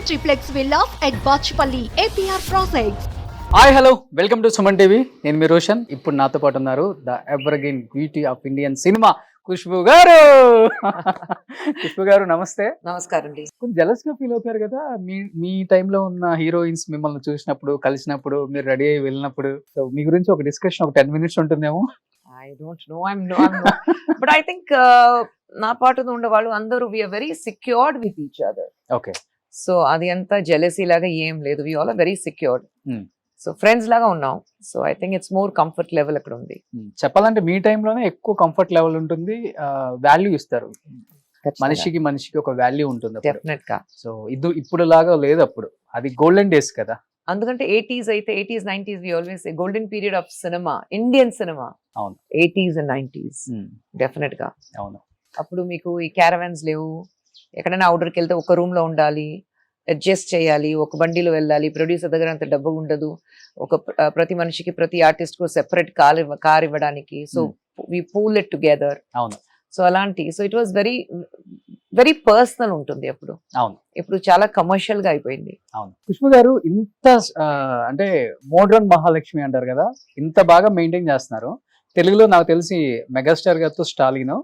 triplex villas at Bachpalli, APR Projects. Hi hello welcome to Suman TV. నేను మీ రోషన్. ఇప్పుడు నాతో పాటు ఉన్నారు the evergreen beauty of Indian cinema Khushbu గారు. ఖుష్బూ గారు నమస్తే. నమస్కారం అండి. కొంచెం జెలస్ గా ఫీల్ అవుతారు కదా మీ టైంలో ఉన్న హీరోయిన్స్ మిమ్మల్ని చూసినప్పుడు, కలిసినప్పుడు, మీరు రెడీ అయ్యి వెళ్ళినప్పుడు. సో మీ గురించి ఒక డిస్కషన్ ఒక 10 minutes ఉంటుందేమో. I don't know. I'm not. But I think నా పాటుతో ఉండేవాళ్ళు అందరూ we are very secured with each other. Okay. So అది అంతా జెలసీ లాగా ఏం లేదు. We all are very secured. So friends లాగా ఉన్నాం. So I think it's more comfort level అక్కడ ఉంది. చెప్పాలంటే మీ టైంలోనే ఎక్కువ కంఫర్ట్ లెవెల్ ఉంటుంది, వాల్యూ ఇస్తారు. మనిషికి ఒక వాల్యూ ఉంటుంది డెఫినెట్ గా. సో ఇప్పుడు లాగా లేదు, అప్పుడు అది గోల్డెన్ డేస్ కదా. అందుకంటే 80s అయితే 80s 90s we always golden period of cinema, Indian cinema. అవును. 80s and 90s డెఫినెట్ గా. అవును. అప్పుడు మీకు ఈ క్యారవాన్స్ లేవు. ఎక్కడైనా అవుటర్కి వెళ్తే ఒక రూమ్ లో ఉండాలి, అడ్జస్ట్ చేయాలి, ఒక బండిలో వెళ్ళాలి. ప్రొడ్యూసర్ దగ్గర అంత డబ్బు ఉండదు. ప్రతి మనిషికి, ప్రతి ఆర్టిస్ట్ కు సెపరేట్ కార్ ఇవ్వడానికి. So we pool it together. అవును. సో అలాంటి, so it was very very personal ఉంటుంది అప్పుడు. అవును. ఇప్పుడు చాలా కమర్షియల్ గా అయిపోయింది. అవును. ఖుష్బూ గారు ఇంత అంటే మోడ్రన్ మహాలక్ష్మి అంటారు కదా, ఇంత బాగా మెయింటైన్ చేస్తున్నారు. తెలుగులో నాకు తెలిసి మెగాస్టార్ గారితో స్టాలిన్,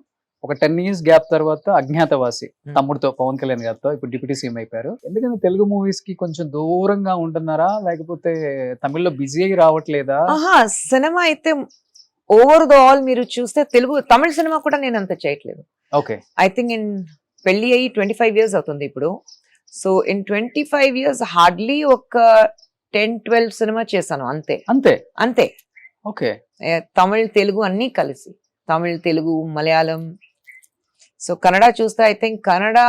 ఒక 10 years గ్యాప్ తర్వాత అజ్ఞాతవాసి తమ్ముడితో పవన్ కళ్యాణ్ గారితో ఇప్పుడు డిప్యూటీ సీఎం అయిపోయారు. ఎందుకంటే తెలుగు మూవీస్ కి కొంచెం దూరంగా ఉంటున్నారా, లేకపోతే తమిళ్లో బిజీ అయ్యి రావట్లేదా? సినిమా అయితే ఓవర్ ద ఆల్ మీరు చూస్తే తమిళ సినిమా కూడా నేను అంత చేయట్లేదు. ఓకే. ఐ థింక్ ఇన్ పెళ్లి అయ్యి 25 years అవుతుంది ఇప్పుడు. సో ఇన్ 25 years హార్డ్లీ ఒక 10-12 సినిమా చేశాను అంతే. అంతే అంతే. ఓకే. తమిళ్ తెలుగు అన్ని కలిసి, తమిళ్ తెలుగు మలయాళం. సో కన్నడ చూస్తే I think Kannada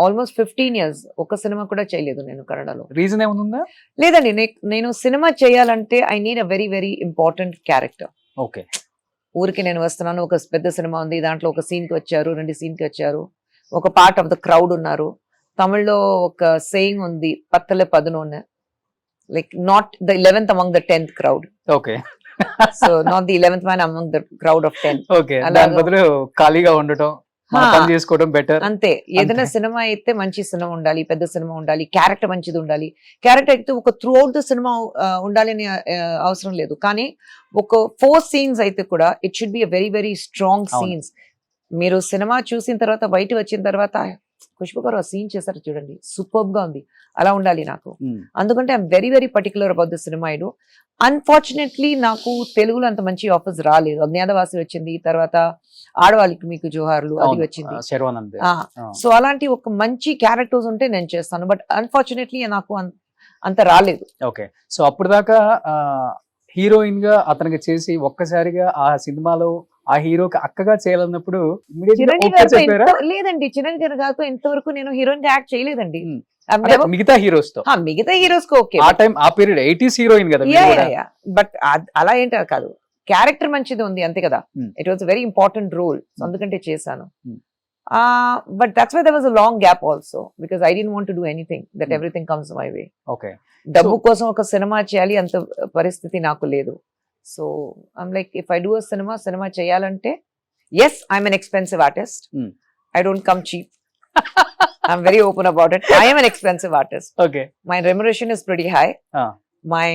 almost 15 years ఒక సినిమా కూడా చేయలేదు నేను కన్నడలో. రీజన్ ఏముందా? లేదండి, నేను సినిమా చేయాలంటే I need a very very important character. Okay. ఊరికి నేను వస్తున్నాను, ఒక పెద్ద సినిమా ఉంది, దాంట్లో ఒక సీన్ కి వచ్చారు, 2 scenes కి వచ్చారు, ఒక పార్ట్ ఆఫ్ ద క్రౌడ్ ఉన్నారు. తమిళ్లో ఒక సేయింగ్ ఉంది, పత్తలే పదునోన్, like not the 11th among the 10th crowd. Okay. So not the 11th man among the crowd of 10. Okay. దాని బదులు ఖాళీగా ఉండటం, పని చేసుకోవడం బెటర్. అంతే. ఏదైనా సినిమా అయితే మంచి సినిమా ఉండాలి, పెద్ద సినిమా ఉండాలి, క్యారెక్టర్ మంచిది ఉండాలి. క్యారెక్టర్ అయితే ఒక త్రూ అవుట్ ద సినిమా ఉండాలని అవసరం లేదు, కానీ ఒక 4 scenes అయితే కూడా it should be a very very strong scenes. మీరు సినిమా చూసిన తర్వాత బయట వచ్చిన తర్వాత ఖుష్బూ గారు ఆ సీన్ చేశారు చూడండి, సూపర్బ్ గా ఉంది, అలా ఉండాలి నాకు. అందుకంటే I'm very very particular about the cinema. I do. Unfortunately నాకు తెలుగులో అంత మంచి ఆఫర్స్ రాలేదు. అజ్ఞాతవాసి వచ్చింది, తర్వాత ఆడవాళ్ళకి మీకు జోహార్లు అది వచ్చింది. సో అలాంటి ఒక మంచి క్యారెక్టర్స్ ఉంటే నేను చేస్తాను, బట్ అన్ఫార్చునేట్లీ నాకు అంత రాలేదు. ఓకే. సో అప్పుడు దాకా హీరోయిన్ గా అతనికి చేసి ఒక్కసారిగా ఆ సినిమాలో ఆ హీరోకి అక్కగా చేయాలన్నప్పుడు లేదండి, చిరంజీవి గారితో ఇంతవరకు నేను హీరోయిన్ గా యాక్ట్ చేయలేదండి. మిగతా హీరోస్ తో, మిగతా హీరోస్ ఓకే, ఆ టైం ఆ పీరియడ్ 80s హీరోయిన్ కదా. బట్ అలా ఏంటారు కాదు, క్యారెక్టర్ మంచిది ఉంది అంతే కదా. It was very important role, అందుకంటే చేశాను. But that's why there was a long gap also, because I didn't want to do anything that everything comes my way. Okay. డబ్బు కోసం ఒక సినిమా చేయాలి అంత పరిస్థితి నాకు లేదు. So I'm like, if I do a cinema చేయాలంటే, yes I'm N expensive artist, I don't come cheap. I'm very open about it. I am an expensive artist. Okay. My remuneration is pretty high. My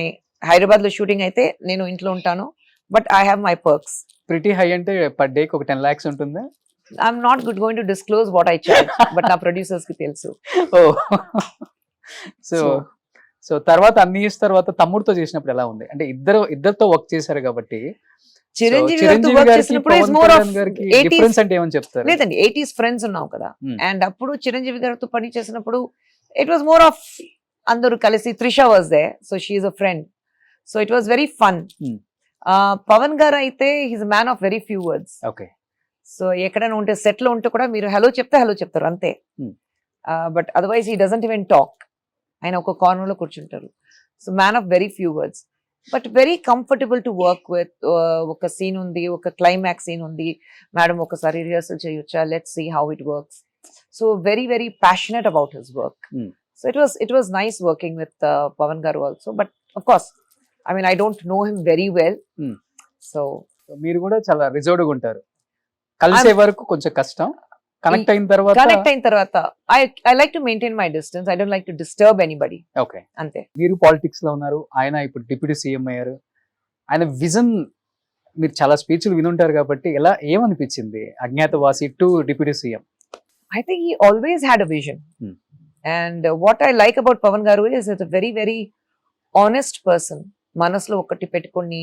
Hyderabad lo shooting aithe nenu intlo untanu, but I have my perks. Pretty high ante per day ku 10 lakhs untunda? I'm not going to disclose what I charge, but na producers ki telusu. Oh. So తర్వాత అన్ని years తర్వాత తమ్ముడితో చేసినప్పుడు ఎలా ఉంది? అంటే ఇద్దరితో work చేశారు కాబట్టి చిరంజీవి లేదండి, 80s ఫ్రెండ్స్ ఉన్నాం కదా. అండ్ అప్పుడు చిరంజీవి గారితో పని చేసినప్పుడు ఇట్ వాస్ మోర్ ఆఫ్ అందరూ కలిసి. Trisha was there, so she is a friend, so it was very fun. Pawan garu అయితే he's man of very few words. Okay. So ఎక్కడైనా ఉంటే, సెట్ లో ఉంటే కూడా మీరు హలో చెప్తే హలో చెప్తారు అంతే. But otherwise he doesn't even talk. ఆయన ఒక కార్నర్ లో కూర్చుంటారు. So man of very few words, but very comfortable to work with. ఒక సీన్ ఉంది, ఒక క్లైమాక్స్ సీన్ ఉంది, మేడం ఒకసారి రిహర్సల్ చేయొచ్చా, let's see how it works. So very very passionate about his work. So it was nice working with Pawan garu also. But of course I mean I don't know him very well. So మీరు కూడా చాలా reserved గా ఉంటారు, కలిసే వరకు కొంచెం కష్టం, connect అయిన తర్వాత కనెక్ట్ అయిన తర్వాత I like to maintain my distance. I don't like to disturb anybody. Okay, అంతే. మీరు పాలిటిక్స్ లో ఉన్నారు, ఆయన ఇప్పుడు డిప్యూటీ సీఎం అయ్యారు. ఆయన విజన్ మీరు చాలా స్పీచ్లు వినుంటారు కాబట్టి ఏమనిపించింది Agnyaathavaasi to deputy CM? I think he always had a vision. Hmm. And what I like about Pavan Garu is he's a very, very honest person. మనసులో ఒకటి పెట్టుకుని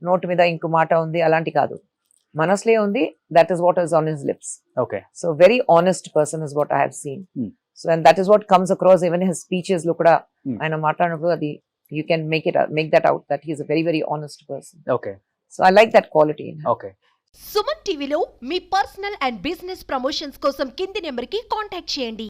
నోటి మీద ఇంకో మాట ఉంది అలాంటి కాదు. మనసులే ఉంది, that is what is on his lips. Okay, So very honest person is what I have seen. Hmm. So and that is what comes across even his speeches లో కూడా Hmm. ఆయన మాట్లాడినప్పుడు అది you can make that out that he is a very, very honest person. Okay, So I like that quality in him. Okay. Suman టీవీలో మీ personal and business promotions కోసం కింది నెంబర్కి contact చేయండి.